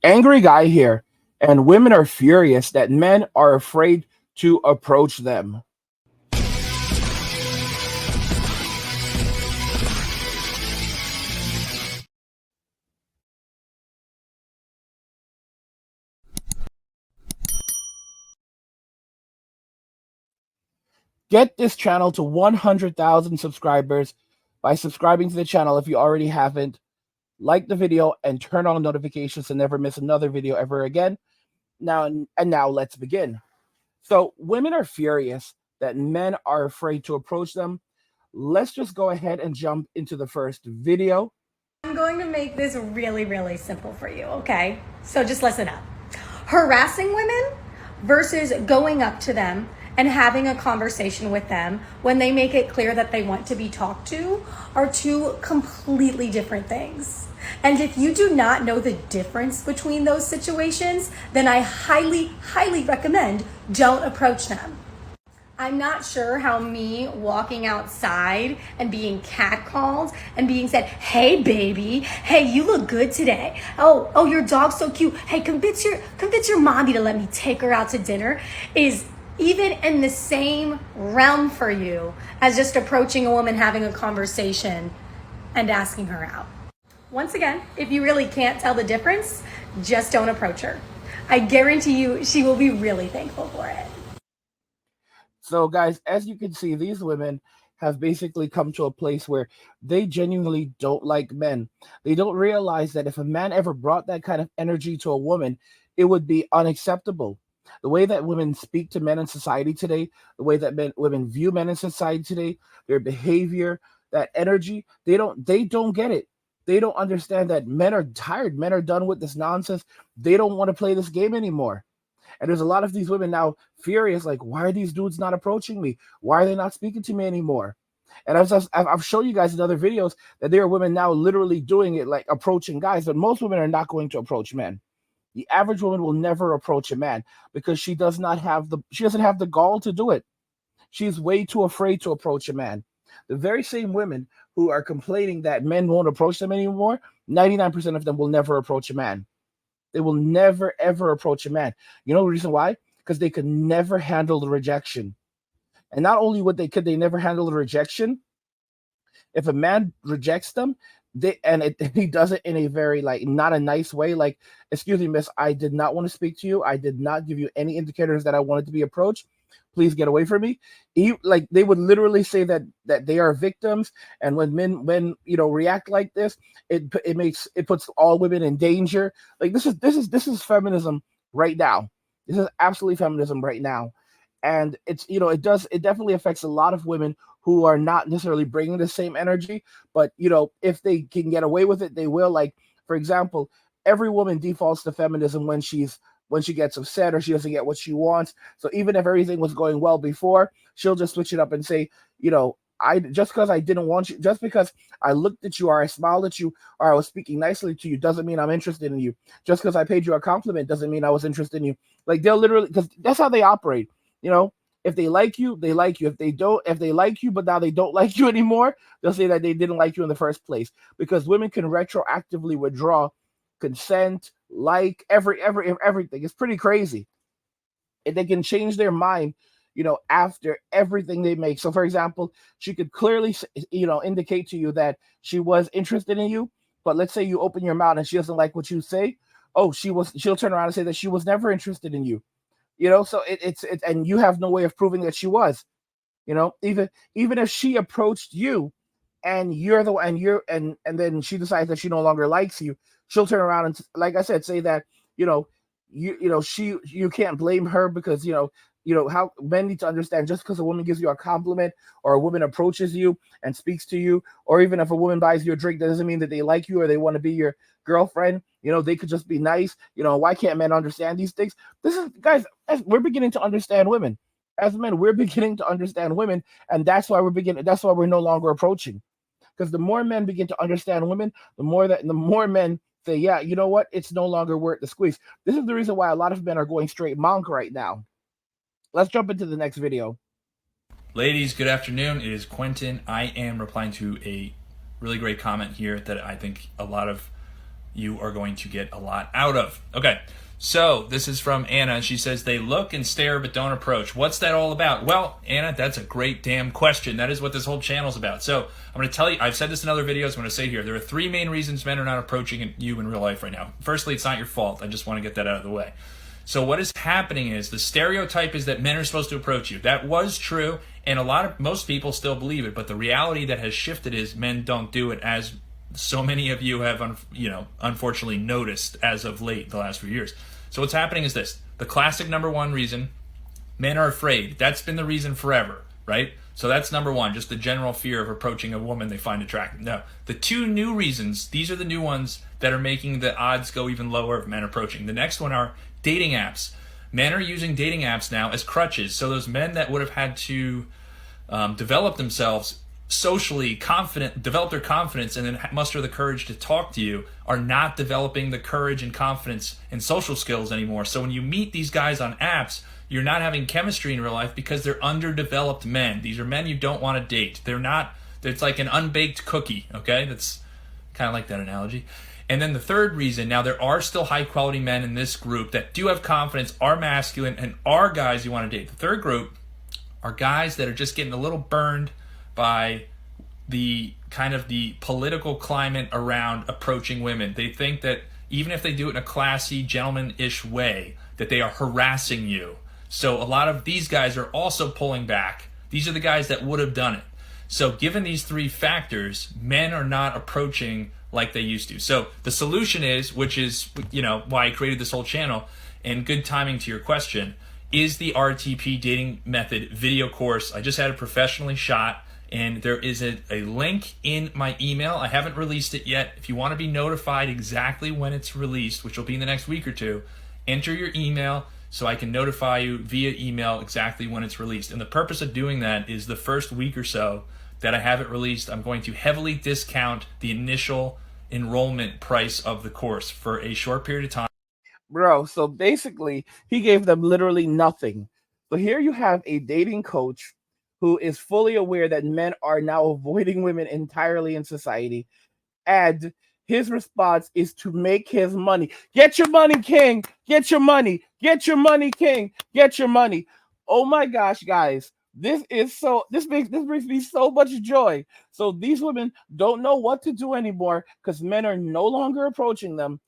Angry guy here, and women are furious that men are afraid to approach them. Get this channel to 100,000 subscribers by subscribing to the channel if you already haven't. Like the video and turn on notifications to never miss another video ever again. Now let's begin. So women are furious that men are afraid to approach them. Let's just go ahead and jump into the first video. I'm going to make this really, really simple for you, okay? So just listen up. Harassing women versus going up to them and having a conversation with them when they make it clear that they want to be talked to are two completely different things. And if you do not know the difference between those situations, then I highly, highly recommend don't approach them. I'm not sure how me walking outside and being catcalled and being said, "Hey baby, hey, you look good today. Oh, your dog's so cute. Hey, convince your mommy to let me take her out to dinner," is even in the same realm for you as just approaching a woman, having a conversation and asking her out. Once again, if you really can't tell the difference, just don't approach her. I guarantee you she will be really thankful for it. So, guys, as you can see, these women have basically come to a place where they genuinely don't like men. They don't realize that if a man ever brought that kind of energy to a woman, it would be unacceptable. The way that women speak to men in society today, the way that women view men in society today, their behavior, that energy, they don't get it. They don't understand that men are tired. Men are done with this nonsense. They don't want to play this game anymore. And there's a lot of these women now furious, like, why are these dudes not approaching me? Why are they not speaking to me anymore? And I've shown you guys in other videos that there are women now literally doing it, like approaching guys, but most women are not going to approach men. The average woman will never approach a man because she doesn't have the gall to do it. She's way too afraid to approach a man. The very same women who are complaining that men won't approach them anymore, 99% of them will never approach a man. They will never ever approach a man. You know the reason why? Because they could never handle the rejection. And not only could they never handle the rejection, if a man rejects them, he does it in a very, like, not a nice way, like, excuse me, miss, I did not want to speak to you. I did not give you any indicators that I wanted to be approached. Please get away from me. Like, they would literally say that they are victims, and when men react like this, it puts all women in danger. Like, this is feminism right now. This is absolutely feminism right now. And it definitely affects a lot of women who are not necessarily bringing the same energy, but if they can get away with it, they will. Like, for example, every woman defaults to feminism when she gets upset or she doesn't get what she wants. So even if everything was going well before, she'll just switch it up and say, I just because I didn't want you, just because I looked at you or I smiled at you or I was speaking nicely to you, doesn't mean I'm interested in you. Just because I paid you a compliment doesn't mean I was interested in you. Like, they'll literally, because that's how they operate. If they like you, they like you. If they like you, but now they don't like you anymore, they'll say that they didn't like you in the first place. Because women can retroactively withdraw consent, like everything. It's pretty crazy. And they can change their mind, after everything they make. So, for example, she could clearly, indicate to you that she was interested in you, but let's say you open your mouth and she doesn't like what you say. Oh, she'll turn around and say that she was never interested in you. So it's and you have no way of proving that she was. Even if she approached you and you're the and you're and then she decides that she no longer likes you, she'll turn around and, like I said, say that you know you can't blame her because how men need to understand, just because a woman gives you a compliment or a woman approaches you and speaks to you, or even if a woman buys you a drink, that doesn't mean that they like you or they want to be your girlfriend. They could just be nice. Why can't men understand these things? This is, guys, we're beginning to understand women. As men, we're beginning to understand women, and that's why we're no longer approaching. Because the more men begin to understand women, the more men say, yeah, you know what? It's no longer worth the squeeze. This is the reason why a lot of men are going straight monk right now. Let's jump into the next video. Ladies, good afternoon. It is Quentin. I am replying to a really great comment here that I think a lot of you are going to get a lot out of. Okay, so this is from Anna. She says, they look and stare but don't approach. What's that all about? Well, Anna, that's a great damn question. That is what this whole channel is about. So I'm going to tell you, I've said this in other videos, I'm going to say here, there are 3 main reasons men are not approaching you in real life right now. Firstly, it's not your fault. I just want to get that out of the way. So what is happening is the stereotype is that men are supposed to approach you. That was true, and most people still believe it, but the reality that has shifted is men don't do it, as so many of you have unfortunately noticed as of late, the last few years. So what's happening is this. The classic number 1 reason, men are afraid. That's been the reason forever, right? So that's number 1, just the general fear of approaching a woman they find attractive. No, the 2 new reasons, these are the new ones that are making the odds go even lower of men approaching. The next one are dating apps. Men are using dating apps now as crutches. So those men that would have had to develop themselves socially, develop their confidence, and then muster the courage to talk to you, are not developing the courage and confidence and social skills anymore. So when you meet these guys on apps, you're not having chemistry in real life because they're underdeveloped men. These are men you don't want to date. It's like an unbaked cookie, okay? That's kind of like that analogy. And then the third reason, now there are still high quality men in this group that do have confidence, are masculine, and are guys you want to date. The third group are guys that are just getting a little burned by the kind of the political climate around approaching women. They think that even if they do it in a classy, gentleman-ish way, that they are harassing you. So a lot of these guys are also pulling back. These are the guys that would have done it. So given these 3 factors, men are not approaching like they used to. So the solution is, which is why I created this whole channel, and good timing to your question, is the RTP dating method video course. I just had it professionally shot, and there is a link in my email. I haven't released it yet. If you want to be notified exactly when it's released, which will be in the next week or 2, enter your email so I can notify you via email exactly when it's released. And the purpose of doing that is the first week or so that I have it released, I'm going to heavily discount the initial enrollment price of the course for a short period of time. Bro, so basically, he gave them literally nothing. So here you have a dating coach who is fully aware that men are now avoiding women entirely in society, and his response is to make his money. Get your money, king. Get your money. Get your money, king. Get your money. Oh my gosh, guys. This brings me so much joy. So these women don't know what to do anymore because men are no longer approaching them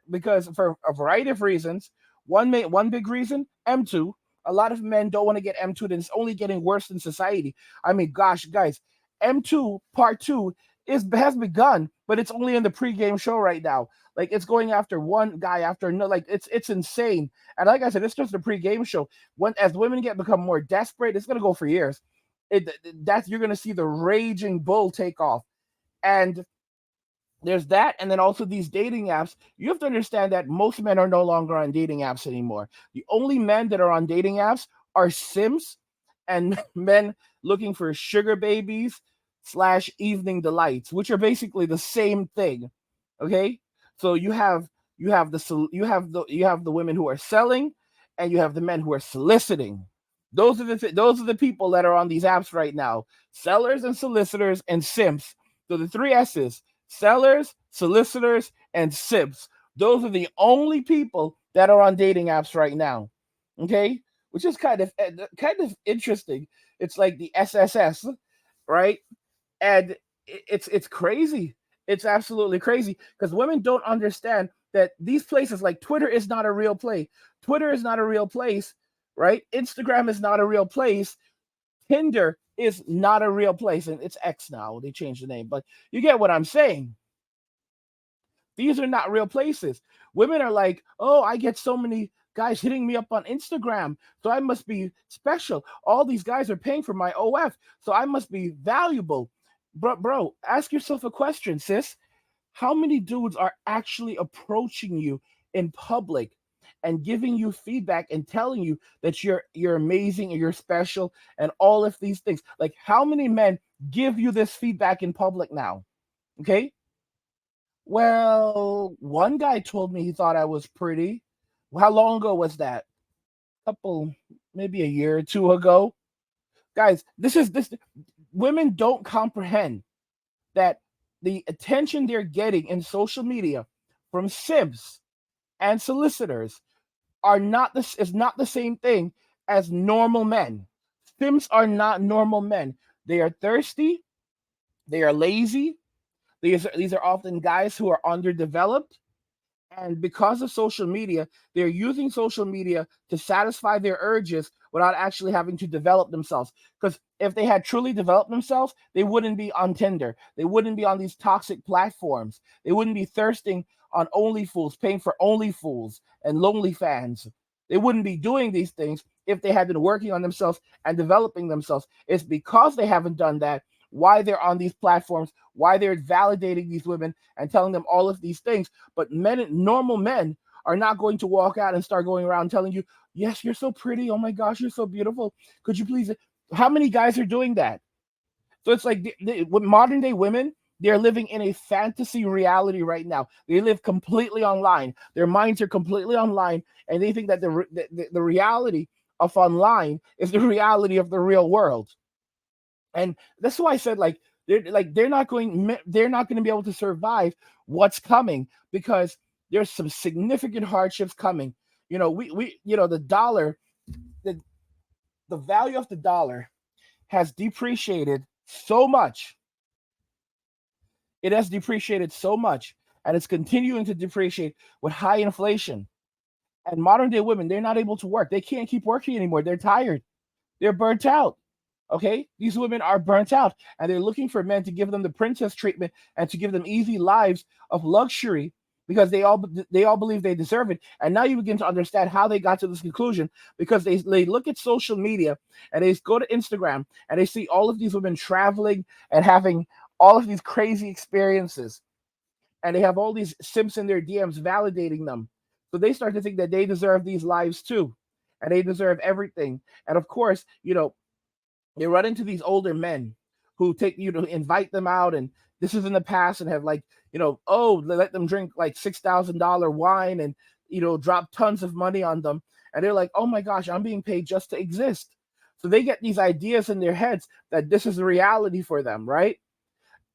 because for a variety of reasons. One big reason, M2. A lot of men don't want to get M2, and it's only getting worse in society. I mean, gosh, guys, M2 Part 2 has begun, but it's only in the pregame show right now. Like, it's going after one guy after another. Like, it's insane. And like I said, it's just the pregame show. As women become more desperate, it's gonna go for years. You're gonna see the raging bull take off. And there's that, and then also these dating apps. You have to understand that most men are no longer on dating apps anymore. The only men that are on dating apps are simps and men looking for sugar babies / evening delights, which are basically the same thing. Okay, so you have the women who are selling, and you have the men who are soliciting. Those are the people that are on these apps right now: sellers and solicitors and simps. So the 3 S's: sellers, solicitors, and simps. Those are the only people that are on dating apps right now. Okay, which is kind of interesting. It's like the SSS, right? And it's crazy. It's absolutely crazy because women don't understand that these places like Twitter is not a real play. Twitter is not a real place, right? Instagram is not a real place. Tinder is not a real place, and it's X now. They changed the name, but you get what I'm saying. These are not real places. Women are like, oh, I get so many guys hitting me up on Instagram, so I must be special. All these guys are paying for my OF, so I must be valuable. Bro, ask yourself a question, sis. How many dudes are actually approaching you in public and giving you feedback and telling you that you're amazing and you're special and all of these things? Like, how many men give you this feedback in public now? Okay. Well, one guy told me he thought I was pretty. How long ago was that? Maybe a year or 2 ago. Guys, this. Women don't comprehend that the attention they're getting in social media from simps and solicitors is not the same thing as normal men. Simps are not normal men. They are thirsty, they are lazy. These are often guys who are underdeveloped, and because of social media, they're using social media to satisfy their urges without actually having to develop themselves. Because if they had truly developed themselves, they wouldn't be on Tinder. They wouldn't be on these toxic platforms. They wouldn't be thirsting on OnlyFools, paying for OnlyFools and Lonely Fans. They wouldn't be doing these things if they had been working on themselves and developing themselves. It's because they haven't done that why they're on these platforms, why they're validating these women and telling them all of these things. But normal men are not going to walk out and start going around telling you, yes, you're so pretty. Oh my gosh, you're so beautiful. Could you please? How many guys are doing that? So it's like with modern day women, they're living in a fantasy reality right now. They live completely online. Their minds are completely online, and they think that the reality of online is the reality of the real world. And that's why I said they're not going to be able to survive what's coming, because there's some significant hardships coming. We the dollar, the value of the dollar has depreciated so much. It has depreciated so much, and it's continuing to depreciate with high inflation. And modern day women, they're not able to work. They can't keep working anymore. They're tired. They're burnt out. Okay, these women are burnt out, and they're looking for men to give them the princess treatment and to give them easy lives of luxury, because they all believe they deserve it. And now you begin to understand how they got to this conclusion, because they look at social media and they go to Instagram and they see all of these women traveling and having all of these crazy experiences, and they have all these simps in their DMs validating them. So they start to think that they deserve these lives too, and they deserve everything. And of course, they run into these older men who take invite them out, and this is in the past, and have let them drink like $6,000 wine, and drop tons of money on them, and they're like, oh my gosh, I'm being paid just to exist. So they get these ideas in their heads that this is the reality for them, right?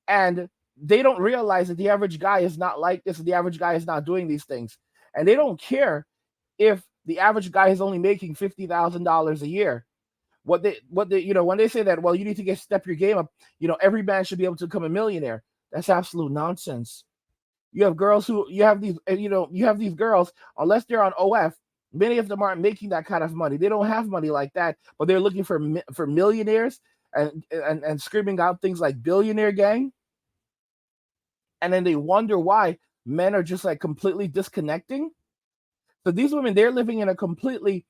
And they don't realize that the average guy is not like this, and the average guy is not doing these things, and they don't care if the average guy is only making $50,000 a year. What they when they say that, well, you need to step your game up, every man should be able to become a millionaire. That's absolute nonsense. You have these girls, unless they're on OF, many of them aren't making that kind of money. They don't have money like that, but they're looking for millionaires, and screaming out things like billionaire gang. And then they wonder why men are just like completely disconnecting. So these women, they're living in a completely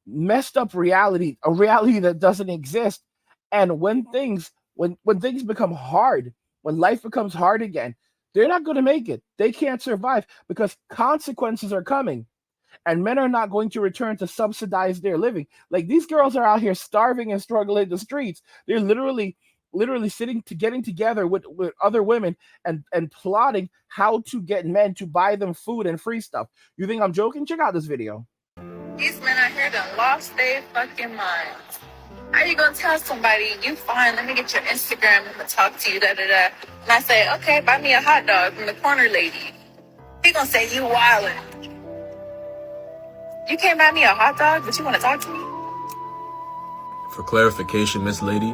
messed up reality, a reality that doesn't exist. And when things become hard, when life becomes hard again, they're not going to make it. They can't survive, because consequences are coming, and men are not going to return to subsidize their living. Like, these girls are out here starving and struggling in the streets. They're literally getting together with other women and plotting how to get men to buy them food and free stuff. You think I'm joking? Check out this video. These men out here done lost their fucking minds. How you gonna tell somebody, you fine, let me get your Instagram, I'm gonna talk to you, da-da-da. And I say, okay, buy me a hot dog from the corner lady. He gonna say, you wildin'. You can't buy me a hot dog, but you wanna talk to me? For clarification, Miss Lady,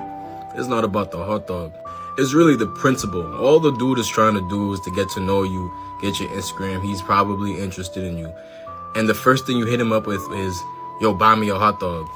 it's not about the hot dog. It's really the principle. All the dude is trying to do is to get to know you, get your Instagram. He's probably interested in you. And the first thing you hit him up with is, yo, buy me a hot dog.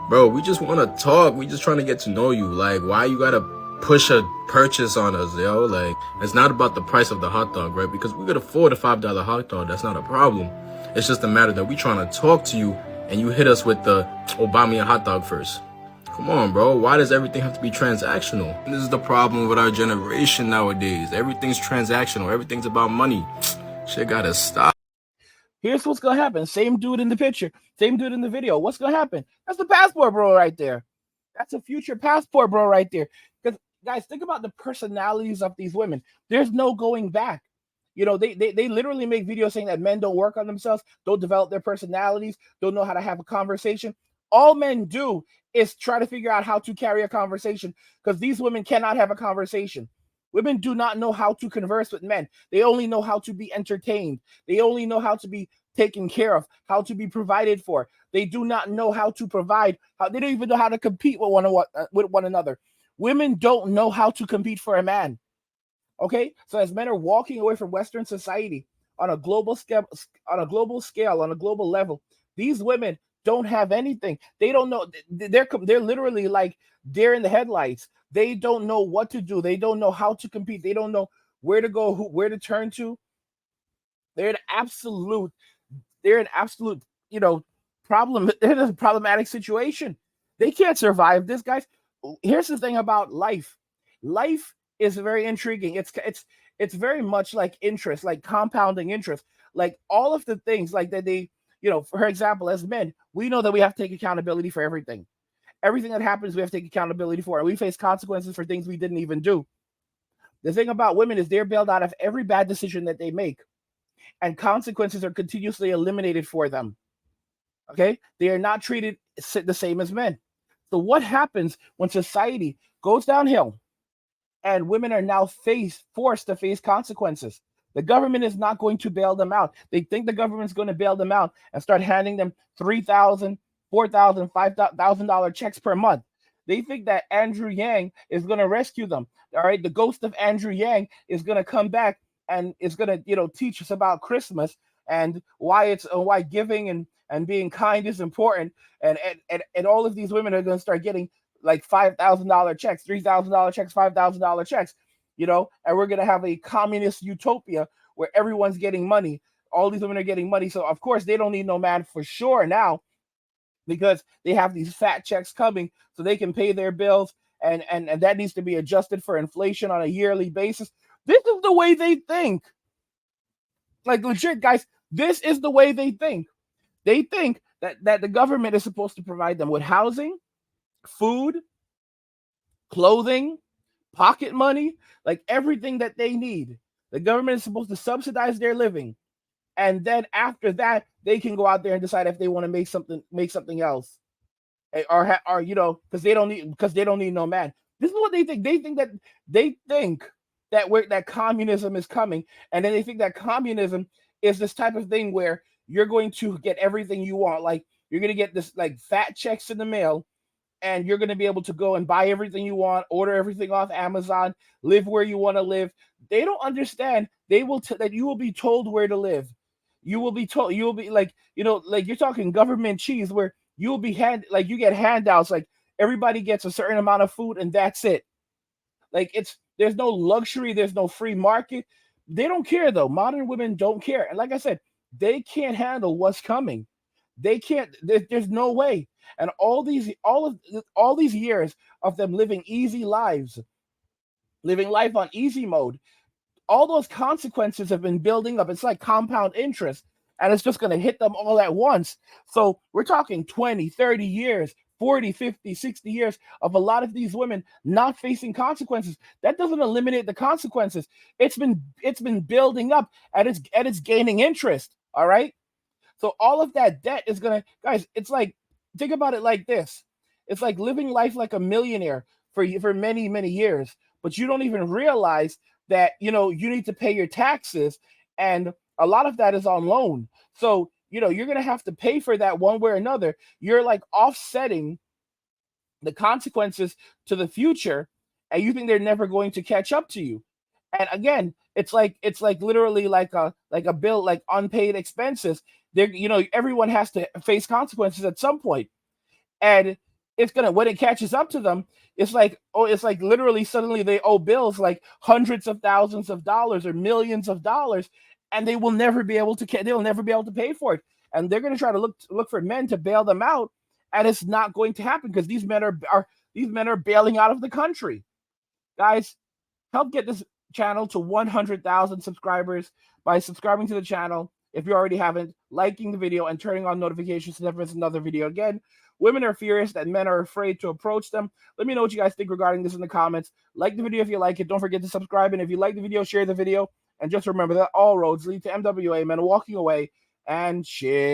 Bro, we just want to talk. We just trying to get to know you. Like, why you got to push a purchase on us, yo? Like, it's not about the price of the hot dog, right? Because we could afford a $5 hot dog. That's not a problem. It's just a matter that we trying to talk to you, and you hit us with the, oh, buy me a hot dog first. Come on, bro. Why does everything have to be transactional? And this is the problem with our generation nowadays. Everything's transactional. Everything's about money. Shit gotta stop. Here's what's gonna happen. Same dude in the picture, same dude in the video. What's gonna happen? That's the passport bro right there. That's a future passport bro right there. Because, guys, think about the personalities of these women. There's no going back. They literally make videos saying that men don't work on themselves, don't develop their personalities, don't know how to have a conversation. All men do is try to figure out how to carry a conversation, because these women cannot have a conversation. Women do not know how to converse with men. They only know how to be entertained. They only know how to be taken care of, how to be provided for. They do not know how to provide. They don't even know how to compete with one another. Women don't know how to compete for a man. Okay, so as men are walking away from Western society on a global scale, on a global level, these women don't have anything. They don't know. They're literally like deer in the headlights. They don't know what to do. They don't know how to compete. They don't know where to go, where to turn to. They're an absolute. They're an absolute. Problem. They're in a problematic situation. They can't survive this, guys. Here's the thing about life. Life is very intriguing. It's very much like interest, like compounding interest, like all of the things like that for example, as men, we know that we have to take accountability for everything. Everything that happens, we have to take accountability for, and we face consequences for things we didn't even do. The thing about women is they're bailed out of every bad decision that they make, and consequences are continuously eliminated for them. Okay, they are not treated the same as men. So what happens when society goes downhill and women are now forced to face consequences? The government is not going to bail them out. They think the government's going to bail them out and start handing them $3,000, $4,000, $5,000 checks per month. They think that Andrew Yang is going to rescue them. All right, the ghost of Andrew Yang is going to come back and is going to teach us about Christmas and why giving and being kind is important. And all of these women are going to start getting like $5,000 checks, $3,000 checks, $5,000 checks, and we're going to have a communist utopia where everyone's getting money. All these women are getting money. So of course they don't need no man for sure now, because they have these fat checks coming so they can pay their bills. And that needs to be adjusted for inflation on a yearly basis. This is the way they think. Like legit, guys, this is the way they think. They think that the government is supposed to provide them with housing, food, clothing, pocket money, like everything that they need. The government is supposed to subsidize their living. And then after that, they can go out there and decide if they want to make something else. Or because they don't need no man. This is what they think. They think that communism is coming, and then they think that communism is this type of thing where you're going to get everything you want. Like you're going to get this like fat checks in the mail, and you're going to be able to go and buy everything you want, order everything off Amazon, live where you want to live. They don't understand. That you will be told where to live. You will be told. You will be like you're talking government cheese, where you will be you get handouts. Like everybody gets a certain amount of food, and that's it. Like there's no luxury. There's no free market. They don't care though. Modern women don't care, and like I said, they can't handle what's coming. They can't. There's no way. And all these years of them living easy lives, living life on easy mode, all those consequences have been building up. It's like compound interest, and it's just going to hit them all at once. So we're talking 20, 30 years, 40, 50, 60 years of a lot of these women not facing consequences. That doesn't eliminate the consequences. It's been building up, and it's gaining interest. All right. So all of that debt is going to, guys, it's like, think about it like this. It's like living life like a millionaire for many, many years, but you don't even realize that, you need to pay your taxes, and a lot of that is on loan. So, you're going to have to pay for that one way or another. You're like offsetting the consequences to the future, and you think they're never going to catch up to you. And again, it's like literally like a bill, like unpaid expenses. Everyone has to face consequences at some point. And when it catches up to them, it's like literally suddenly they owe bills like hundreds of thousands of dollars or millions of dollars, and they will never be able to pay for it. And they're going to try to look for men to bail them out, and it's not going to happen because these men are bailing out of the country. Guys, help get this channel to 100,000 subscribers by subscribing to the channel if you already haven't, liking the video, and turning on notifications to never miss another video again. Women are furious that men are afraid to approach them. Let me know what you guys think regarding this in the comments. Like the video if you like it. Don't forget to subscribe. And if you like the video, share the video. And just remember that all roads lead to MWA, men walking away, and shit.